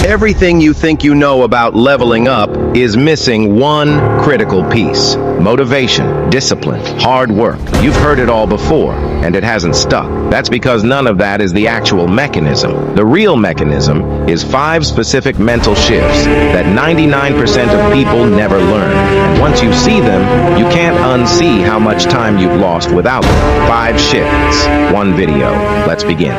Everything you think you know about leveling up is missing one critical piece: motivation, discipline, hard work. You've heard it all before, and it hasn't stuck. That's because none of that is the actual mechanism. The real mechanism is 5 specific mental shifts that 99% of people never learn. And once you see them, you can't unsee how much time you've lost without them. 5 shifts, 1 video. Let's begin.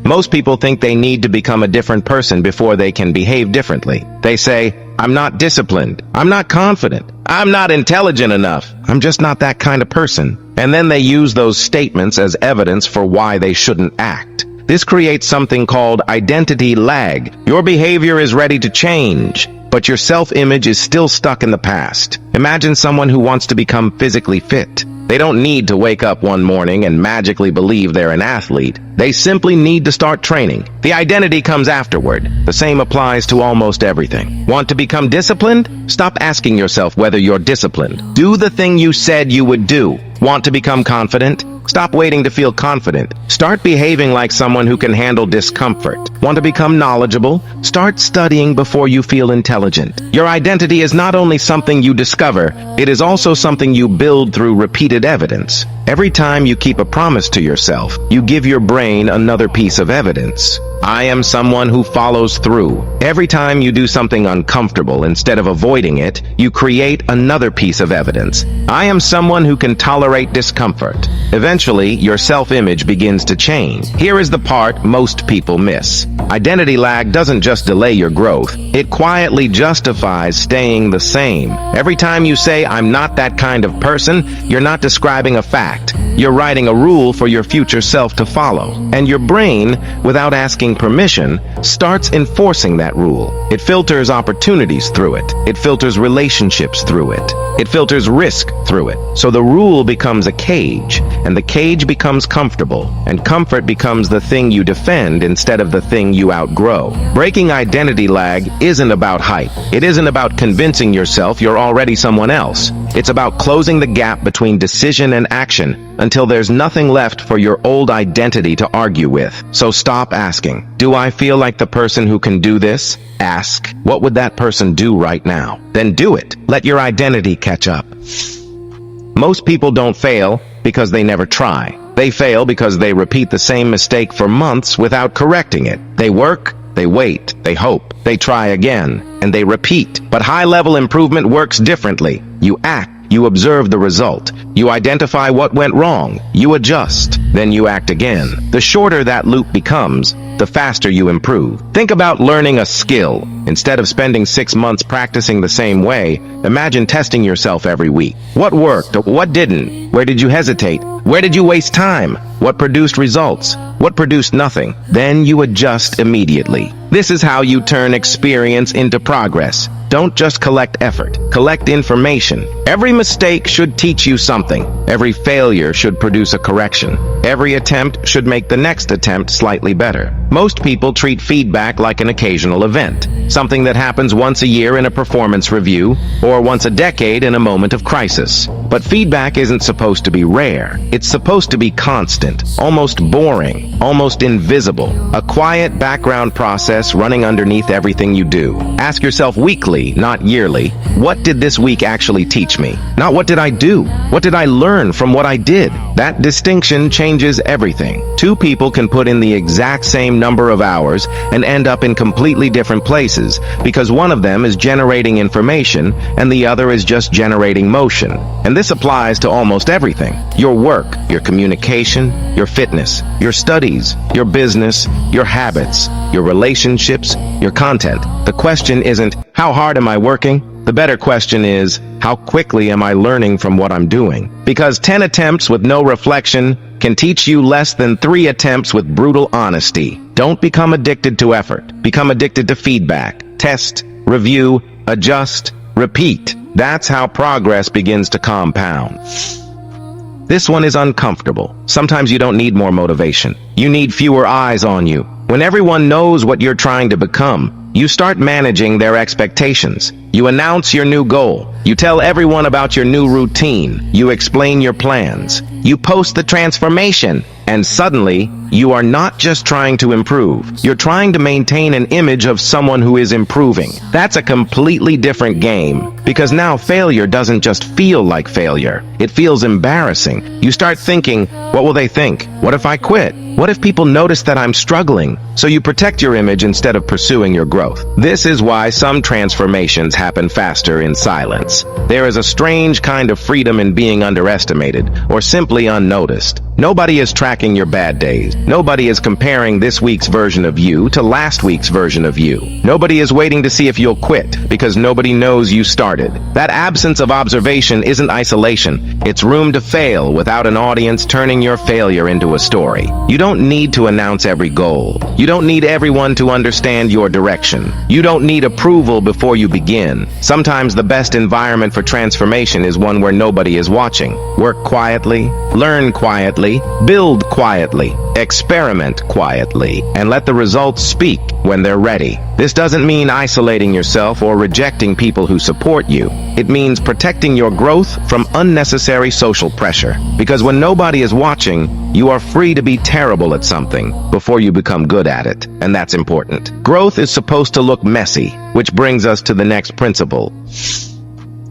Most people think they need to become a different person before they can behave differently. They say, "I'm not disciplined. I'm not confident. I'm not intelligent enough. I'm just not that kind of person." And then they use those statements as evidence for why they shouldn't act. This creates something called identity lag. Your behavior is ready to change, but your self-image is still stuck in the past. Imagine someone who wants to become physically fit. They don't need to wake up one morning and magically believe they're an athlete. They simply need to start training. The identity comes afterward. The same applies to almost everything. Want to become disciplined? Stop asking yourself whether you're disciplined. Do the thing you said you would do. Want to become confident? Stop waiting to feel confident. Start behaving like someone who can handle discomfort. Want to become knowledgeable? Start studying before you feel intelligent. Your identity is not only something you discover, it is also something you build through repeated evidence. Every time you keep a promise to yourself, you give your brain another piece of evidence. I am someone who follows through. Every time you do something uncomfortable, instead of avoiding it, you create another piece of evidence. I am someone who can tolerate discomfort. Eventually, your self-image begins to change. Here is the part most people miss. Identity lag doesn't just delay your growth, it quietly justifies staying the same. Every time you say, "I'm not that kind of person," you're not describing a fact. You're writing a rule for your future self to follow. And your brain, without asking permission, starts enforcing that rule. It filters opportunities through it. It filters relationships through it. It filters risk through it. So the rule becomes a cage, and the cage becomes comfortable, and comfort becomes the thing you defend instead of the thing you outgrow. Breaking identity lag isn't about hype. It isn't about convincing yourself you're already someone else. It's about closing the gap between decision and action until there's nothing left for your old identity to argue with. So stop asking, "Do I feel like the person who can do this?" Ask, "What would that person do right now?" Then do it. Let your identity catch up. Most people don't fail because they never try. They fail because they repeat the same mistake for months without correcting it. They work, they wait, they hope, they try again, and they repeat. But high-level improvement works differently. You act. You observe the result. You identify what went wrong. You adjust. Then you act again. The shorter that loop becomes, the faster you improve. Think about learning a skill. Instead of spending 6 months practicing the same way, imagine testing yourself every week. What worked? What didn't? Where did you hesitate? Where did you waste time? What produced results? What produced nothing? Then you adjust immediately. This is how you turn experience into progress. Don't just collect effort. Collect information. Every mistake should teach you something. Every failure should produce a correction. Every attempt should make the next attempt slightly better. Most people treat feedback like an occasional event, something that happens once a year in a performance review, or once a decade in a moment of crisis. But feedback isn't supposed to be rare. It's supposed to be constant, almost boring, almost invisible, a quiet background process running underneath everything you do. Ask yourself weekly, not yearly, what did this week actually teach me? Not what did I do? What did I learn from what I did? That distinction changes everything. 2 people can put in the exact same number of hours and end up in completely different places because one of them is generating information and the other is just generating motion. And this applies to almost everything. Your work, your communication, your fitness, your studies, your business, your habits, your relationships, your content. The question isn't, how hard am I working? The better question is, how quickly am I learning from what I'm doing? Because 10 attempts with no reflection can teach you less than 3 attempts with brutal honesty. Don't become addicted to effort. Become addicted to feedback. Test, review, adjust, repeat. That's how progress begins to compound. This one is uncomfortable. Sometimes you don't need more motivation. You need fewer eyes on you. When everyone knows what you're trying to become, you start managing their expectations. You announce your new goal. You tell everyone about your new routine. You explain your plans. You post the transformation. And suddenly, you are not just trying to improve. You're trying to maintain an image of someone who is improving. That's a completely different game, because now failure doesn't just feel like failure. It feels embarrassing. You start thinking, what will they think? What if I quit? What if people notice that I'm struggling? So you protect your image instead of pursuing your growth. This is why some transformations happen faster in silence. There is a strange kind of freedom in being underestimated or simply unnoticed. Nobody is tracking your bad days. Nobody is comparing this week's version of you to last week's version of you. Nobody is waiting to see if you'll quit because nobody knows you started. That absence of observation isn't isolation. It's room to fail without an audience turning your failure into a story. You don't need to announce every goal. You don't need everyone to understand your direction. You don't need approval before you begin. Sometimes the best environment for transformation is one where nobody is watching. Work quietly, learn quietly, build quietly, experiment quietly, and let the results speak when they're ready. This doesn't mean isolating yourself or rejecting people who support you. It means protecting your growth from unnecessary social pressure. Because when nobody is watching, you are free to be terrible at something before you become good at it, and that's important. Growth is supposed to look messy, which brings us to the next principle.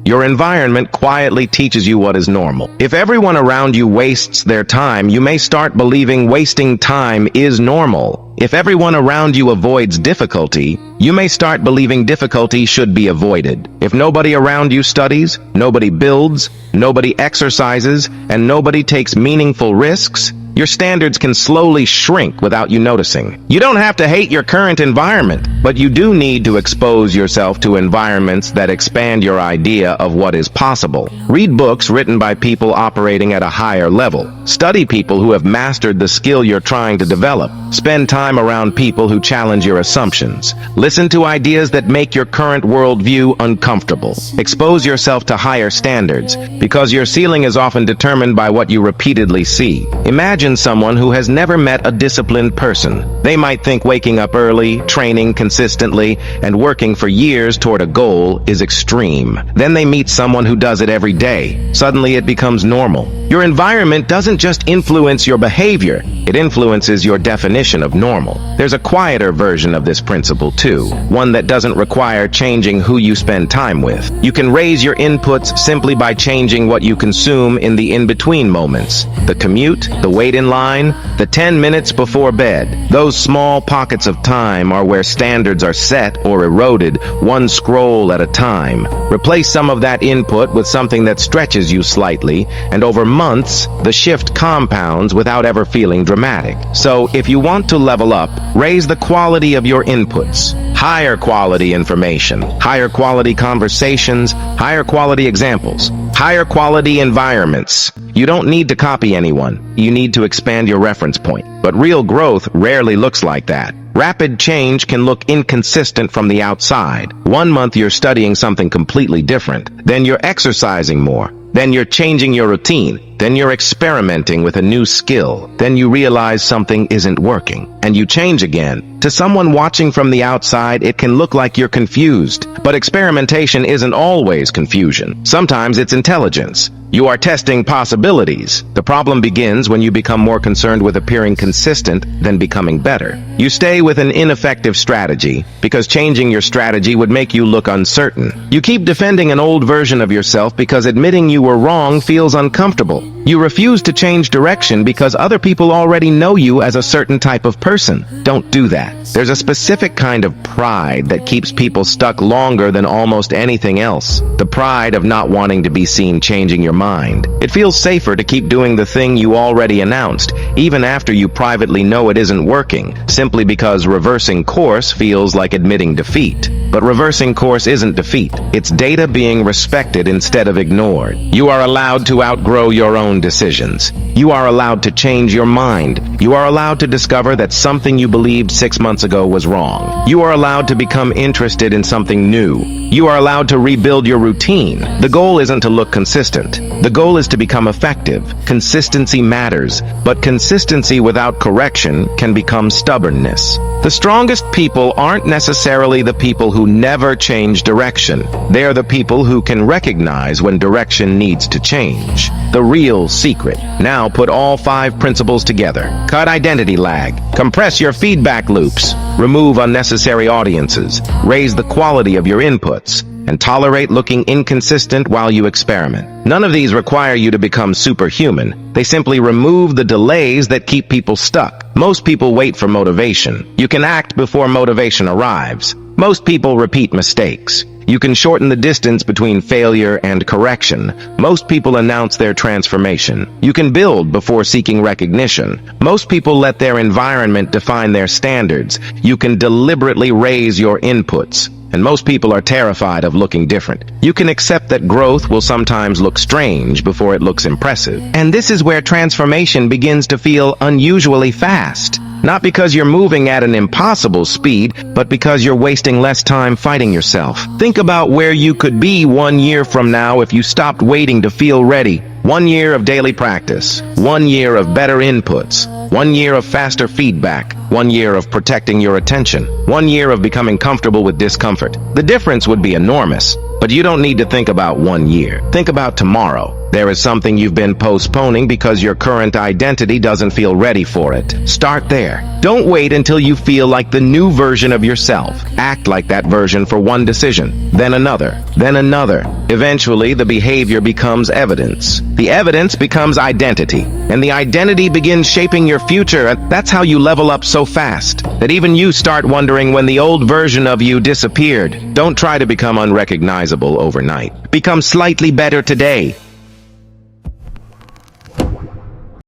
Your environment quietly teaches you what is normal. If everyone around you wastes their time, you may start believing wasting time is normal. If everyone around you avoids difficulty, you may start believing difficulty should be avoided. If nobody around you studies, nobody builds, nobody exercises, and nobody takes meaningful risks, your standards can slowly shrink without you noticing. You don't have to hate your current environment, but you do need to expose yourself to environments that expand your idea of what is possible. Read books written by people operating at a higher level. Study people who have mastered the skill you're trying to develop. Spend time around people who challenge your assumptions. Listen to ideas that make your current worldview uncomfortable. Expose yourself to higher standards, because your ceiling is often determined by what you repeatedly see. Imagine someone who has never met a disciplined person. They might think waking up early, training consistently, and working for years toward a goal is extreme. Then they meet someone who does it every day. Suddenly it becomes normal. Your environment doesn't just influence your behavior, it influences your definition of normal. There's a quieter version of this principle too, one that doesn't require changing who you spend time with. You can raise your inputs simply by changing what you consume in the in-between moments. The commute, the wait in line, the 10 minutes before bed. Those small pockets of time are where standards are set or eroded, one scroll at a time. Replace some of that input with something that stretches you slightly, and over months, the shift compounds without ever feeling dramatic. So, if you want to level up, raise the quality of your inputs. Higher quality information, higher quality conversations, higher quality examples, higher quality environments. You don't need to copy anyone. You need to expand your reference point. But real growth rarely looks like that. Rapid change can look inconsistent from the outside. 1 month you're studying something completely different. Then you're exercising more. Then you're changing your routine. Then you're experimenting with a new skill. Then you realize something isn't working. And you change again. To someone watching from the outside, it can look like you're confused. But experimentation isn't always confusion. Sometimes it's intelligence. You are testing possibilities. The problem begins when you become more concerned with appearing consistent than becoming better. You stay with an ineffective strategy because changing your strategy would make you look uncertain. You keep defending an old version of yourself because admitting you were wrong feels uncomfortable. You refuse to change direction because other people already know you as a certain type of person. Don't do that. There's a specific kind of pride that keeps people stuck longer than almost anything else. The pride of not wanting to be seen changing your mind. It feels safer to keep doing the thing you already announced, even after you privately know it isn't working, simply because reversing course feels like admitting defeat. But reversing course isn't defeat. It's data being respected instead of ignored. You are allowed to outgrow your own decisions. You are allowed to change your mind. You are allowed to discover that something you believed 6 months ago was wrong. You are allowed to become interested in something new. You are allowed to rebuild your routine. The goal isn't to look consistent. The goal is to become effective. Consistency matters, but consistency without correction can become stubbornness. The strongest people aren't necessarily the people who never change direction. They are the people who can recognize when direction needs to change. The real secret. Now put all 5 principles together. Cut identity lag. Compress your feedback loops. Remove unnecessary audiences. Raise the quality of your inputs. And tolerate looking inconsistent while you experiment. None of these require you to become superhuman. They simply remove the delays that keep people stuck. Most people wait for motivation. You can act before motivation arrives. Most people repeat mistakes. You can shorten the distance between failure and correction. Most people announce their transformation. You can build before seeking recognition. Most people let their environment define their standards. You can deliberately raise your inputs. And most people are terrified of looking different. You can accept that growth will sometimes look strange before it looks impressive. And this is where transformation begins to feel unusually fast. Not because you're moving at an impossible speed, but because you're wasting less time fighting yourself. Think about where you could be 1 year from now if you stopped waiting to feel ready. 1 year of daily practice, 1 year of better inputs, 1 year of faster feedback, 1 year of protecting your attention, 1 year of becoming comfortable with discomfort. The difference would be enormous, but you don't need to think about 1 year. Think about tomorrow. There is something you've been postponing because your current identity doesn't feel ready for it. Start there. Don't wait until you feel like the new version of yourself. Act like that version for one decision, then another, then another. Eventually, the behavior becomes evidence. The evidence becomes identity, and the identity begins shaping your future. And that's how you level up so fast that even you start wondering when the old version of you disappeared. Don't try to become unrecognizable overnight. Become slightly better today.